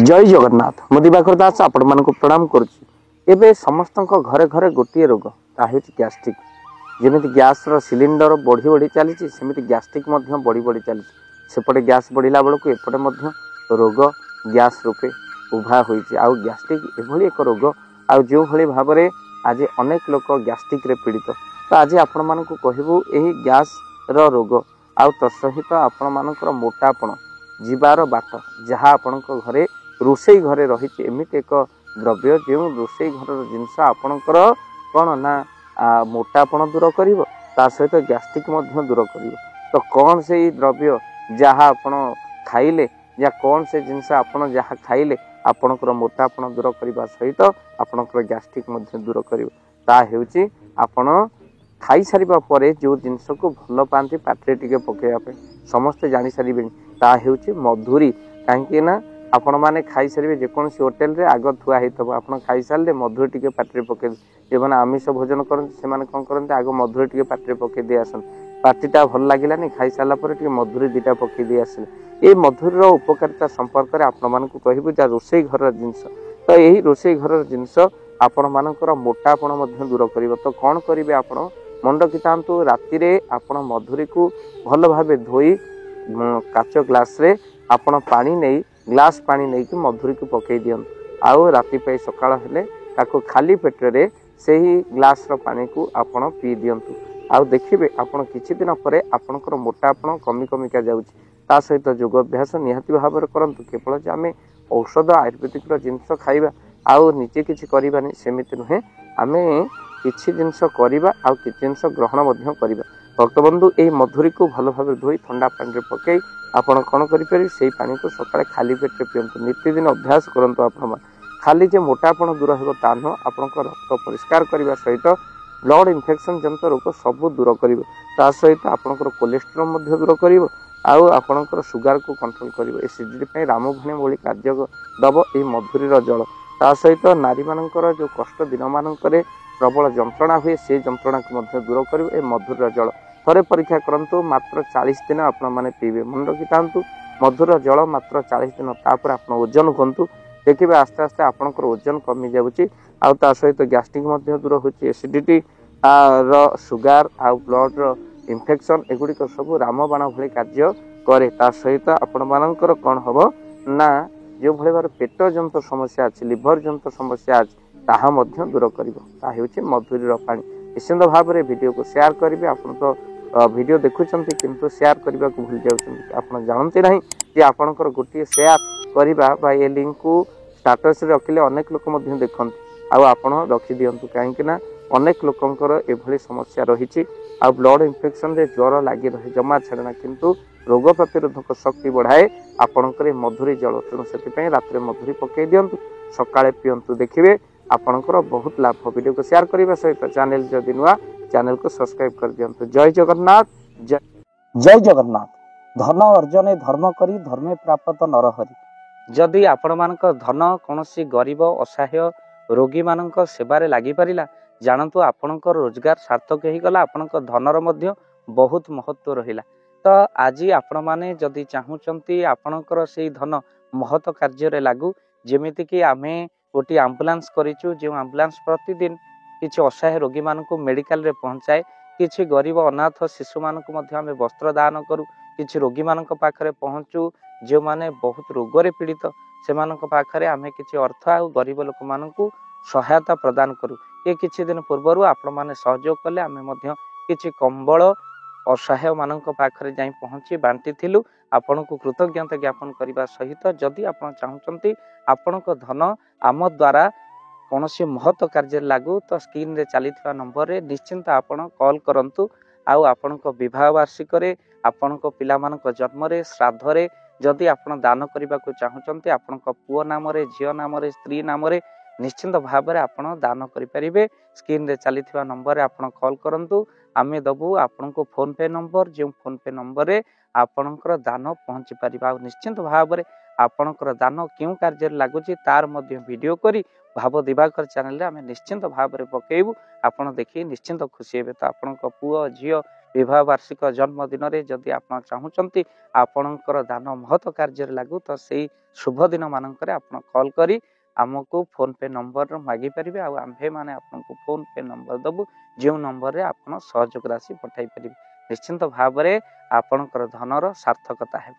जय जगन्नाथ मु दिवाकर दास आपण मानक प्रणाम करुच्ची। एबे समस्त घरे घरे गोटे रोग ताहे गैस्ट्रिक। जमी गैस सिलिंडर बढ़ी बढ़ी चली सेमती गैस्ट्रिक बढ़ी बढ़ी चली सेपटे गैस बढ़ला बेलू एपटे रोग गैस रूपे उभा होती। आउ गैस्ट्रिक एभली एक रोग आउ जो भली भाव में आज अनेक लोक गैस्ट्रिक रे पीड़ित। तो आज आपण मानक कहबू यही गैस रोग आउ तत्सहित आपण मानकर मोटापण जीवार बाट जहाँ आपण घरे रोषे घरे रही एमती एक द्रव्य जो रोषे घर जिनस आपणकर कौन ना मोटापण दूर कर सहित गैस्ट्रिक दूर कर। तो कौन से द्रव्य जहाँ आपण खाइले या कौन से जिनस आपण जहाँ खाइले आपणकर मोटापण दूर करने सहित आपणकर गैस्ट्रिक दूर कर आपण खाई सारिबा परे जो जिनस को भल पाती पाटे टिके पकेवाई समस्ते जानी सारे ताहूँ मधुरी। कहीं आपण मैंने खाई सारे जेकोसी होटेल रे आग थुआ होता आप खाई सारे मधुरी टिके पाटे पकई जो मैंने आमिष भोजन करते से कौन करते आग मधुरी टिके पाटे पकई दे आसन पार्टीटा भल लगे खाई सारापर मधुरी दीटा पकई दे आसे। ये मधुरीर उपकारिता संपर्क में आपण मानक कहबू जा रोषे घर जिनस। तो यही रोषे घर जिनस आपण मानकर मोटापण दूर कर। तो कौन करेंगे आप मंड कितांतु राति रे आपण मधुरी को भल भाव धोई काच ग्लास रे आपण पानी नहीं ग्लास पानी नहीं कि मधुरी को पकई दियंतु आउ राति पे सकाळ हेले ताको खाली पेटरे से ही ग्लास रो पानी को आपण पी दियंतु आउ देखिबे आपण किछि दिन परे आपणकर मोटापण कमी कमिका जाउछि। ता सहित योग अभ्यास निहाती भाव में करंतु। केवल जे आमे औषध आयुर्वेदिक रो जिंस खाइबा आउ निजे किछि करिबानी सेमिति नुहे आमे किछि जिंस करिबा आउ किछि जिंस ग्रहण मध्य करिबा। भक्तबंधु यही मधुरी को भल भाव धोई ठंडा पानी पकई आपण कौन करें से पानी को सकाଳେ खाली पेटे पिंतु नित्यदिन अभ्यास करूँ। आप खाली जे मोटापण दूर हो नुह आपण रक्त परिष्कार करने सहित ब्लड इन्फेक्शन जनित रोग सब दूर कर सहित आपंकर कोलेस्ट्रोल दूर कर आउ आपणकर सुगार को कंट्रोल कर। एसिडिटी रामभणी भली कार्य दब ये मधुरीर जल। ता सहित नारी मानकर जो कष्ट दिन मानक प्रबल जंत्रणा हुए से जंत्रणा को दूर कर मधुर जल थरे परीक्षा करंतु मात्र 40 दिन आपण माने पीबे मन रखिथांतु मधुर जल मात्र 40 दिन तापर आपण ओजन करंतु देखिबे आस्ते आस्ते आपणकर ओजन कमी जाउची आउ ता सहित गैस्ट्रिक दूर होची एसिडिटी रो सुगार आउ ब्लड रो इन्फेक्शन एगुडी सब रामबाण भली कार्य करे। ता सहित आपण मानकर कोन हबो ना जो भले बार पेट जंत समस्या अछि लिवर जंत समस्या अछि ताहा मध्य दूर करिवो। ता हेउची मधुरीर पानी। निश्चिंत भाव में वीडियो को शेयर करेंगे। आपन तो वीडियो देखुंत किंतु शेयर करने को भूल जाऊँ आप जानते ना कि आपणकर गोटे शेयर करवा ये लिंक को स्टाटस रखिले अनेक लोक देखते आउ आपण रखी दिंतु कहीं अनेक लोकंकर एभली समस्या रही आ ब्लड इन्फेक्शन रे ज्वर लगी रहे जमा छाड़ना किंतु रोग प्रतिरोधक शक्ति बढ़ाए आपणकर मधुरी जल। तेणु से रात मधुरी पकई दिंतु सकाळे पियंतु देखिए आपणकर बहुत लाभ। वीडियो को शेयर करने सहित चैनल जदि नुआ चैनल को सब्सक्राइब कर दियंतु। जय जगन्नाथ जय जगन्नाथ। धन अर्जने धर्म करी धर्मे प्राप्त नरहरि। जदि आपण मानक धन कौनसी गरीब असहाय रोगी मानक सेवारे लागि परिला जानतु आपणकर रोजगार सार्थक हो गला आपणकर धनर मध्य बहुत महत्व रहिला। तो आज आपण माने जदि चाहूचंती आपणकर से धन महत कार्य लागू जेमिति कि आमे गोटे आम्बुलांस करिचु जो आम्बुलांस प्रतिदिन किसी असहाय रोगी मानक मेडिकल रे पहुंचाए किसी गरीब अनाथ शिशु मानक मध्य आमे वस्त्र दान करू किसी रोगी मानक पाखरे पहुंचू जो माने बहुत रोगरे पीड़ित से मानक पाखरे आमे किसी अर्थ आ गरीब लोक मानक सहायता प्रदान करू। ये किछि दिन पूर्व आपण माने सहयोग कले आमे मध्य किछि कंबल असहाय मानक पाखरे जाई पहुंची बांटी थिलु। आपण को कृतज्ञता ज्ञापन करने सहित जदि आप चाहूँगी आपण धन आम द्वारा कौन सी महत्व कार्य लागू तो स्क्रीन रे चली नंबर रे निश्चिंत आपण कॉल करंतु आउ आपण विवाह वार्षिक आपण पिला मानक जन्म रे श्राद्ध रे जदि आपण दान करने को चाहूँगी आपण पुओ नाम रे झियो नाम रे स्त्री नाम रे निश्चिंत भाव में आपण दान करें। स्क्रीन रे चली नंबर रे आपण कॉल करंतु आमे दबु आपण को फोन पे नंबर जो फोन पे नंबर रे आपणकर दान पहुँची पार। निश्चिंत भाव में आपणकर दान क्यों कार्य लगुच तार मध्य वीडियो करी भाव दिवाकर चैनल रे आमे निश्चिंत भाव में पकेबू आपण देखि निश्चिंत खुशी हेबे। तो आपण पुओ झियो विवाह वार्षिक जन्मदिन जदि आप चाहूँगी आपणकर दान महत कार्य लागू तो से शुभ दिन मानक कॉल करी आमको फोन पे नंबर मागी पारे आंभे मैंने आपको फोन पे नंबर दबु जो नंबर रे आप सहयोग राशि पठाई पारे निश्चिंत भाव में आपणकर धनर सार्थकता है।